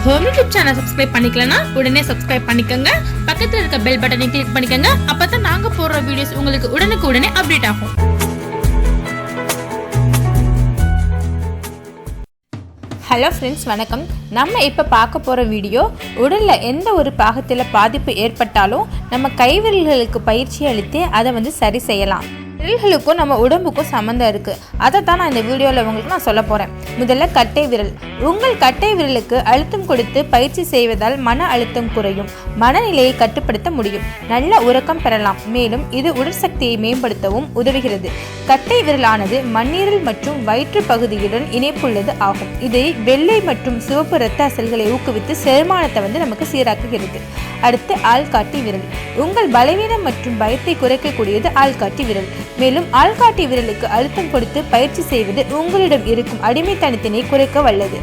Home YouTube channel subscribe பண்ணிக்கலனா உடனே subscribe பண்ணிக்கங்க. பக்கத்துல இருக்க பெல் பட்டனை கிளிக் பண்ணிக்கங்க. அப்பதான் நாங்க போடுற வீடியோஸ் உங்களுக்கு உடனுக்குடனே அப்டேட் ஆகும். ஹலோ ஃப்ரெண்ட்ஸ், வணக்கம். நம்ம இப்போ பார்க்க போகிற வீடியோ, உடலில் எந்த ஒரு பாகத்தில் பாதிப்பு ஏற்பட்டாலும் நம்ம கைவிரல்களுக்கு பயிற்சி அளித்து அதை சரி செய்யலாம். விரல்களுக்கும் நம்ம உடம்புக்கும் சம்மந்தம் இருக்குது. அதை தான் நான் இந்த வீடியோவில் உங்களுக்கு நான் சொல்ல போகிறேன். முதல்ல கட்டை விரல். உங்கள் கட்டை விரலுக்கு அழுத்தம் கொடுத்து பயிற்சி செய்வதால் மன அழுத்தம் குறையும், மனநிலையை கட்டுப்படுத்த முடியும், நல்ல உறக்கம் பெறலாம். மேலும் இது உடல் சக்தியை மேம்படுத்தவும் உதவுகிறது. கட்டை விரலானது மண்ணீரல் மற்றும் வயிற்று பகுதியுடன் இணைப்புள்ளது ஆகும். இது வெள்ளை மற்றும் சிவப்பு இரத்த செல்களை ஊக்குவித்து செரிமானத்தை நமக்கு சீராக்குகிறது. அடுத்து ஆள்காட்டி விரல். உங்கள் பலவீனம் மற்றும் பயத்தை குறைக்கக்கூடியது ஆள்காட்டி விரல். மேலும் ஆள்காட்டி விரலுக்கு அழுத்தம் கொடுத்து பயிற்சி செய்வது உங்களிடம் இருக்கும் அடிமைத்தனத்தினை குறைக்க வல்லது.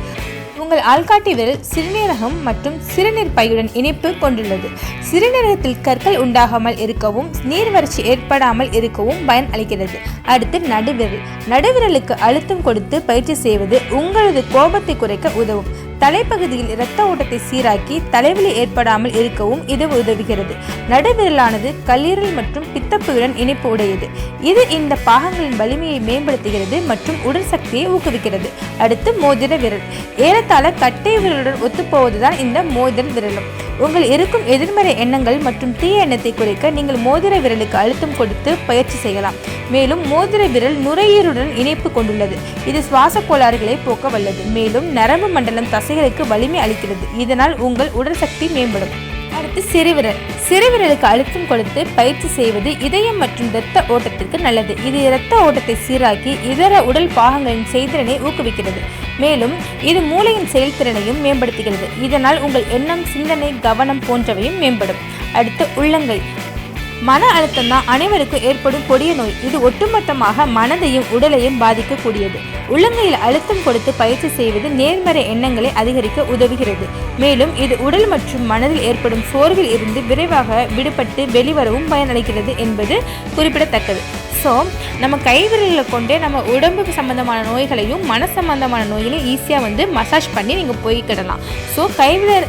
உங்கள் ஆள்காட்டி விரல் சிறுநீரகம் மற்றும் சிறுநீர் பையுடன் இணைப்பு கொண்டுள்ளது. சிறுநீரகத்தில் கற்கள் உண்டாகாமல் இருக்கவும் நீர்வறட்சி ஏற்படாமல் இருக்கவும் பயன் அளிக்கிறது. அடுத்து நடுவிரல். நடுவிரலுக்கு அழுத்தம் கொடுத்து பயிற்சி செய்வது உங்களது கோபத்தை குறைக்க உதவும். தலைப்பகுதியில் இரத்த ஓட்டத்தை சீராக்கி தலைவலி ஏற்படாமல் இருக்கவும் இது உதவுகிறது. நடுவிரலானது கல்லீரல் மற்றும் பித்தப்பையுடன் இணைப்பு உடையது. இது இந்த பாகங்களின் வலிமையை மேம்படுத்துகிறது மற்றும் உடல் சக்தியை ஊக்குவிக்கிறது. அடுத்து மோதிர விரல். ஏறத்தாழ கட்டை விரலுடன் ஒத்துப்போவதுதான் இந்த மோதிர விரலும். உங்கள் இருக்கும் எதிர்மறை எண்ணங்கள் மற்றும் தீய எண்ணத்தை குறைக்க நீங்கள் மோதிர விரலுக்கு அழுத்தம் கொடுத்து பயிற்சி செய்யலாம். மேலும் மோதிர விரல் நுரையீரலுடன் இணைப்பு கொண்டுள்ளது. இது சுவாச கோளாறுகளை போக்க வல்லது. மேலும் நரம்பு மண்டலம் தசைகளுக்கு வலிமை அளிக்கிறது. இதனால் உங்கள் உடல் சக்தி மேம்படும். அடுத்து சிறுவிரல். சிறுவிரலுக்கு அழுத்தம் கொடுத்து பயிற்சி செய்வது இதயம் மற்றும் இரத்த ஓட்டத்திற்கு நல்லது. இது இரத்த ஓட்டத்தை சீராக்கி இதர உடல் பாகங்களின் செயல்திறனை ஊக்குவிக்கிறது. மேலும் இது மூளையின் செயல்திறனையும் மேம்படுத்துகிறது. இதனால் உங்கள் எண்ணம், சிந்தனை, கவனம் போன்றவையும் மேம்படும். அடுத்து உள்ளங்கை. மன அழுத்தம் தான் அனைவருக்கும் ஏற்படும் கொடிய நோய். இது ஒட்டுமொத்தமாக மனதையும் உடலையும் பாதிக்கக்கூடியது. உள்ளங்கையில் அழுத்தம் கொடுத்து பயிற்சி செய்வது நேர்மறை எண்ணங்களை அதிகரிக்க உதவுகிறது. மேலும் இது உடல் மற்றும் மனதில் ஏற்படும் சோர்வில் இருந்து விரைவாக விடுபட்டு வெளிவரவும் பயனளிக்கிறது என்பது குறிப்பிடத்தக்கது. ஸோ நம்ம கைவிரல்களை கொண்டே நம்ம உடம்புக்கு சம்மந்தமான நோய்களையும் மன சம்பந்தமான நோய்களையும் ஈஸியாக மசாஜ் பண்ணி நீங்கள் போய்க்கிடலாம். ஸோ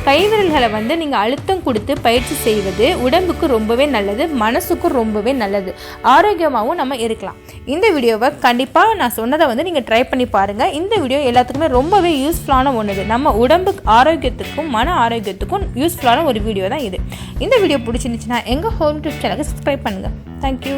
கைவிரல்களை நீங்கள் அழுத்தம் கொடுத்து பயிற்சி செய்வது உடம்புக்கு ரொம்பவே நல்லது, மனசுக்கும் ரொம்பவே நல்லது, ஆரோக்கியமாகவும் நம்ம இருக்கலாம். இந்த வீடியோவை கண்டிப்பாக நான் சொன்னதை நீங்கள் ட்ரை பண்ணி பாருங்கள். இந்த வீடியோ எல்லாத்துக்குமே ரொம்பவே யூஸ்ஃபுல்லான ஒன்று. நம்ம உடம்புக்கு ஆரோக்கியத்துக்கும் மன ஆரோக்கியத்துக்கும் யூஸ்ஃபுல்லான ஒரு வீடியோ தான் இது. இந்த வீடியோ பிடிச்சிருந்துச்சுன்னா எங்கள் ஹோம் யூடியூப் சேனலுக்கு சப்ஸ்கிரைப் பண்ணுங்கள். தேங்க்யூ.